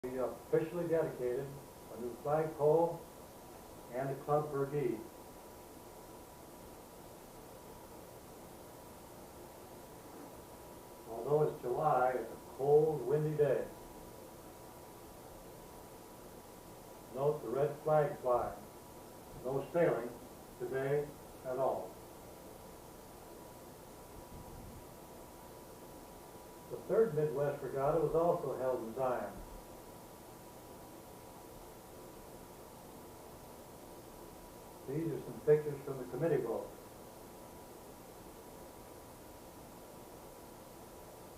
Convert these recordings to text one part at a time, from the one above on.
We officially dedicated a new flagpole and a club for deed. Although it's July, it's a cold, windy day. Note the red flag flying. No sailing today at all. The third Midwest Regatta was also held in Zion. These are some pictures from the committee boat.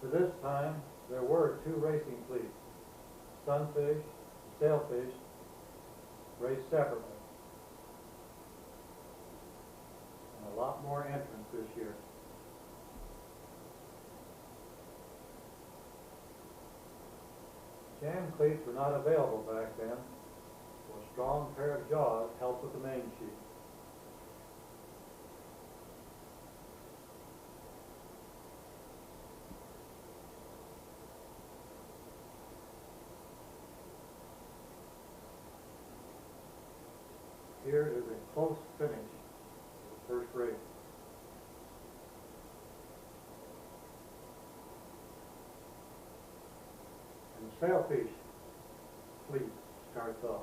For this time, there were two racing fleets. Sunfish, Sailfish, raced separately. And a lot more entrants this year. Jam cleats were not available back then, so a strong pair of jaws helped with the main sheet. Here is a close finish of the first race. And the Sailfish fleet starts off.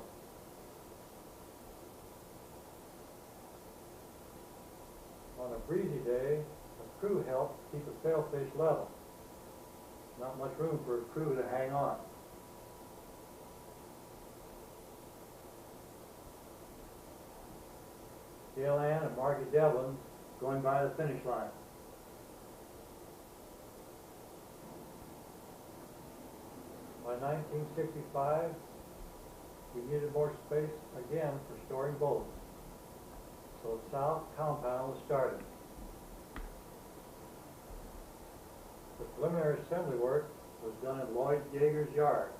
On a breezy day, a crew helps keep a sailfish level. Not much room for a crew to hang on. Gail Ann and Margie Devlin going by the finish line. By 1965, we needed more space again for storing boats, so the south compound was started. The preliminary assembly work was done in Lloyd Yeager's yard.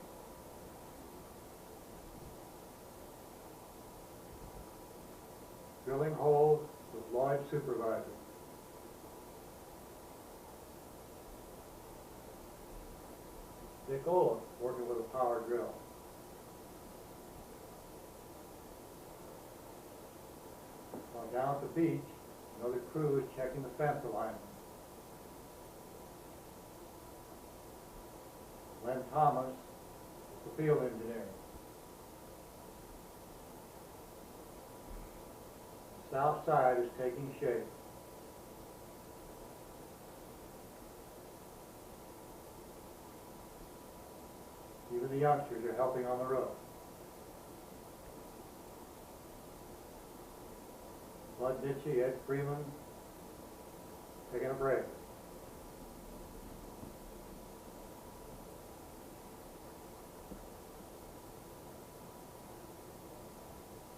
Drilling holes with Lloyd supervisor. Dick Olin working with a power drill. Now down at the beach, another crew is checking the fence alignment. Len Thomas, the field engineer. The south side is taking shape. Even the youngsters are helping on the road. Bud Ditchy, Ed Freeman, taking a break.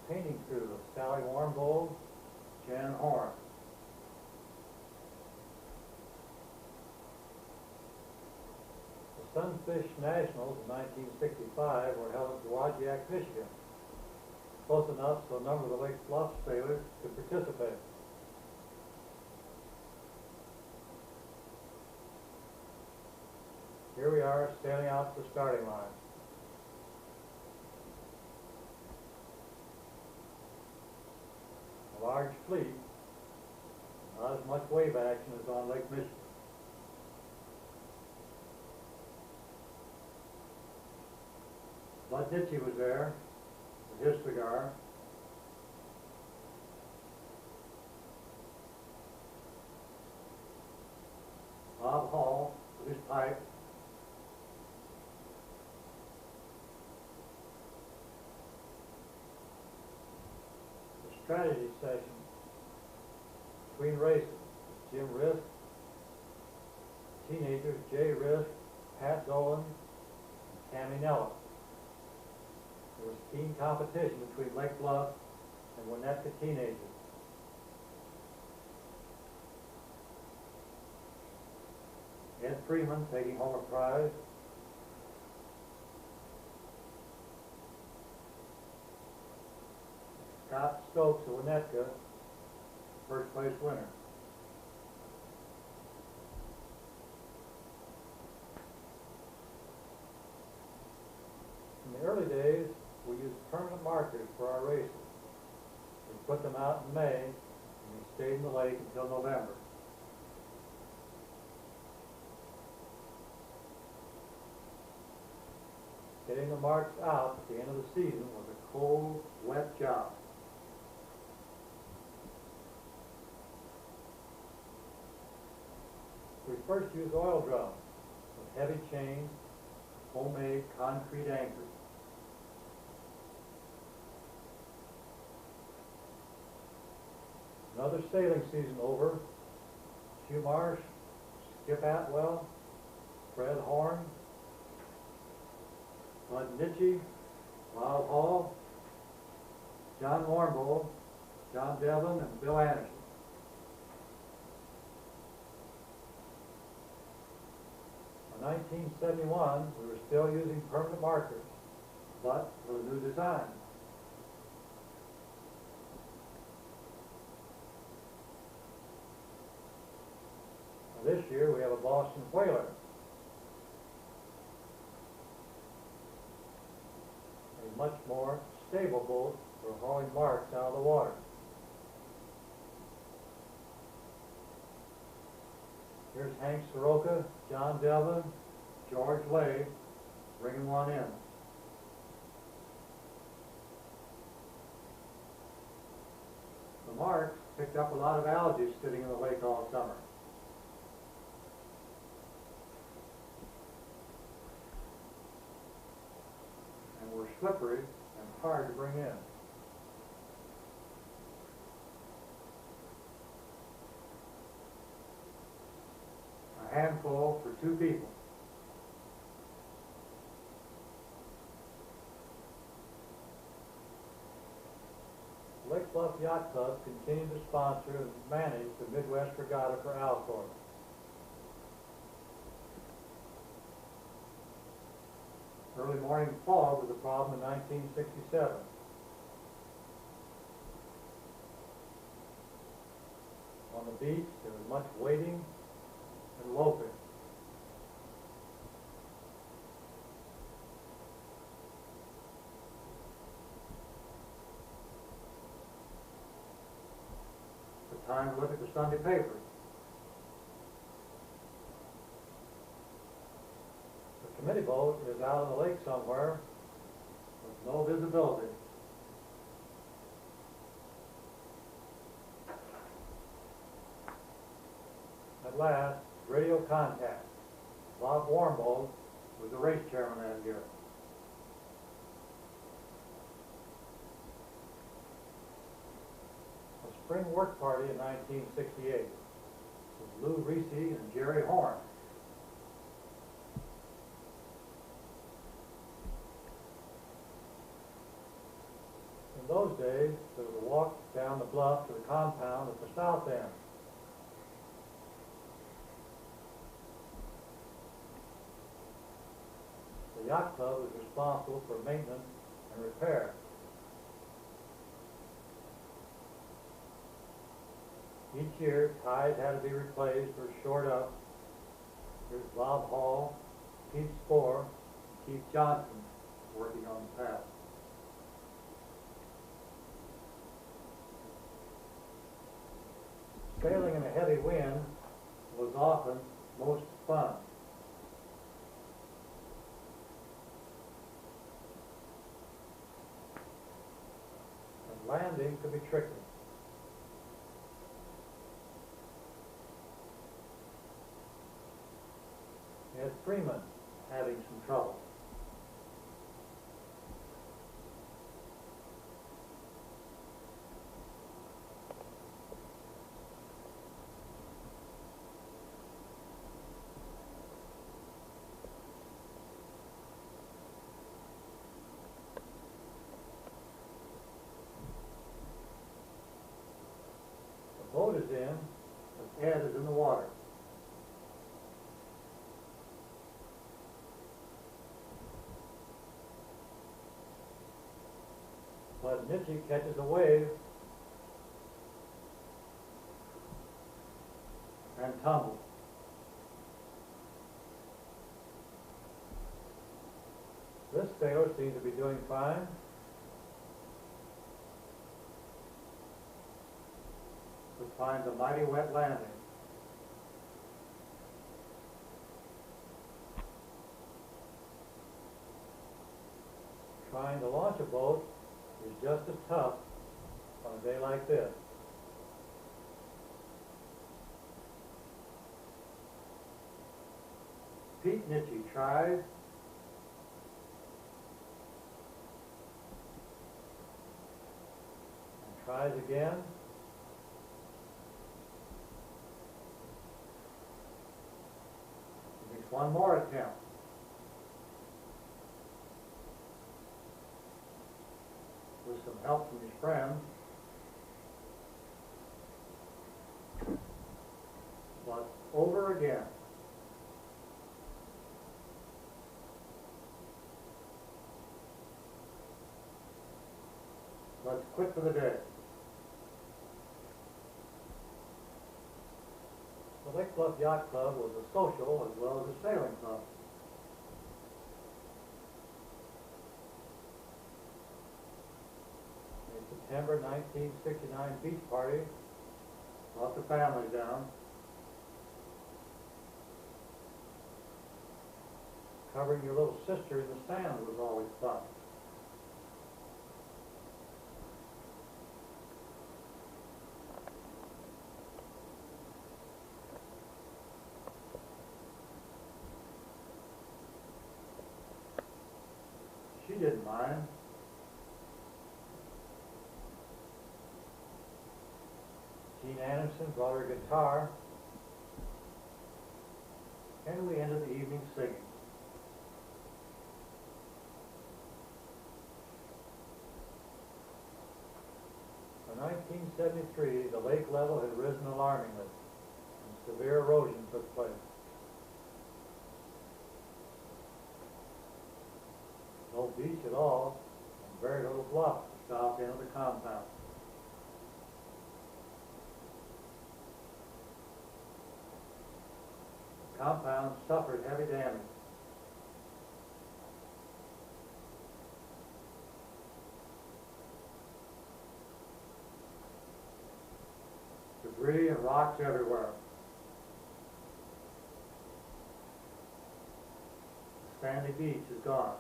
Painting crew of Sally Warmbold, Jan Horn. The Sunfish Nationals in 1965 were held in LBYachtClub, Michigan. Close enough so a number of the Lake Bluff sailors could participate. Here we are sailing out to the starting line. A large fleet, not as much wave action as on Lake Michigan. Bud Ditchy was there with his cigar. Bob Hall with his pipe. The strategy session between races, Jim Risk, teenagers Jay Risk, Pat Dolan, and Tammy Nellis. There was keen competition between Lake Bluff and Winnetka teenagers. Ed Freeman taking home a prize. Scott Stokes of Winnetka, first place winner. In the early days, we used permanent markers for our races. We put them out in May, and they stayed in the lake until November. Getting the marks out at the end of the season was a cold, wet job. We first used oil drums with heavy chains, homemade concrete anchors. Another sailing season over, Hugh Marsh, Skip Atwell, Fred Horn, Bud Nitchie, Lyle Hall, John Warmbold, John Devlin, and Bill Anderson. In 1971, we were still using permanent markers, but with a new design. Now this year we have a Boston Whaler, a much more stable boat for hauling marks out of the water. Here's Hank Soroka, John Devlin, George Lay, bringing one in. The marks picked up a lot of algae sitting in the lake all summer. And were slippery and hard to bring in. A handful for 2 people. Bluff Yacht Club continued to sponsor and manage the Midwest Regatta for Alcor. Early morning fog was a problem in 1967. On the beach, there was much waiting and loping. Time to look at the Sunday paper. The committee boat is out on the lake somewhere with no visibility. At last, radio contact. Bob Warmbold was the race chairman that year. Spring work party in 1968 with Lou Reese and Jerry Horn. In those days, there was a walk down the bluff to the compound at the south end. The yacht club was responsible for maintenance and repair. Each year, ties had to be replaced or shored up. Here's Bob Hall, Keith Spohr, and Keith Johnson working on the path. Sailing in a heavy wind was often most fun. And landing could be tricky. Ed Freeman having some trouble. The boat is in, but Ed is in the water. But Nitchie catches a wave and tumbles. This sailor seems to be doing fine. But finds a mighty wet landing. Trying to launch a boat is just as tough on a day like this. Pete Nitchie tries. And tries again. He makes one more attempt. With some help from his friends. But over again. Let's quit for the day. The Lake Bluff Yacht Club was a social as well as a sailing club. A September 1969 beach party brought the families down. Covering your little sister in the sand was always fun. She didn't mind. Jean Anderson brought her guitar, and we ended the evening singing. In 1973, the lake level had risen alarmingly, and severe erosion took place. No beach at all, and very little bluff to south end of the compound. The compound suffered heavy damage. Debris and rocks everywhere. The sandy beach is gone.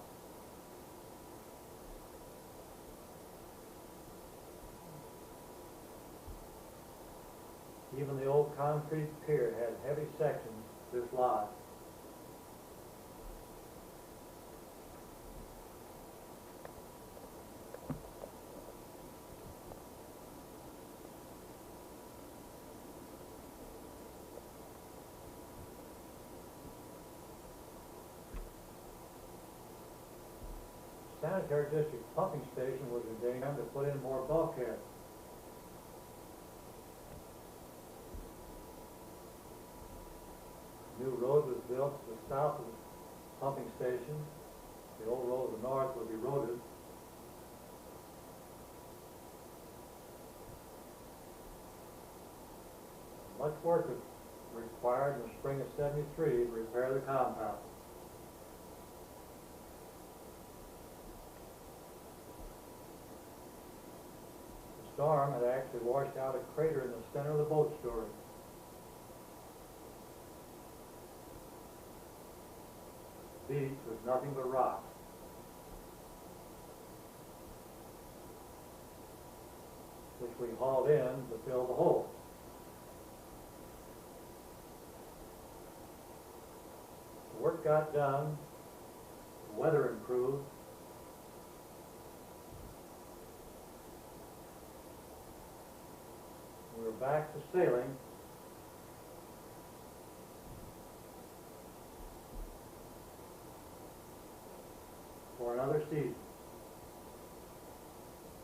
Even the old concrete pier had heavy sections dislodged. The sanitary district pumping station was in danger to put in more bulkheads. New road was built to the south of the pumping station. The old road to the north was eroded. Much work was required in the spring of '73 to repair the compound. The storm had actually washed out a crater in the center of the boat storage. The beach was nothing but rocks. Which we hauled in to fill the hole. The work got done, the weather improved, we were back to sailing. For another season.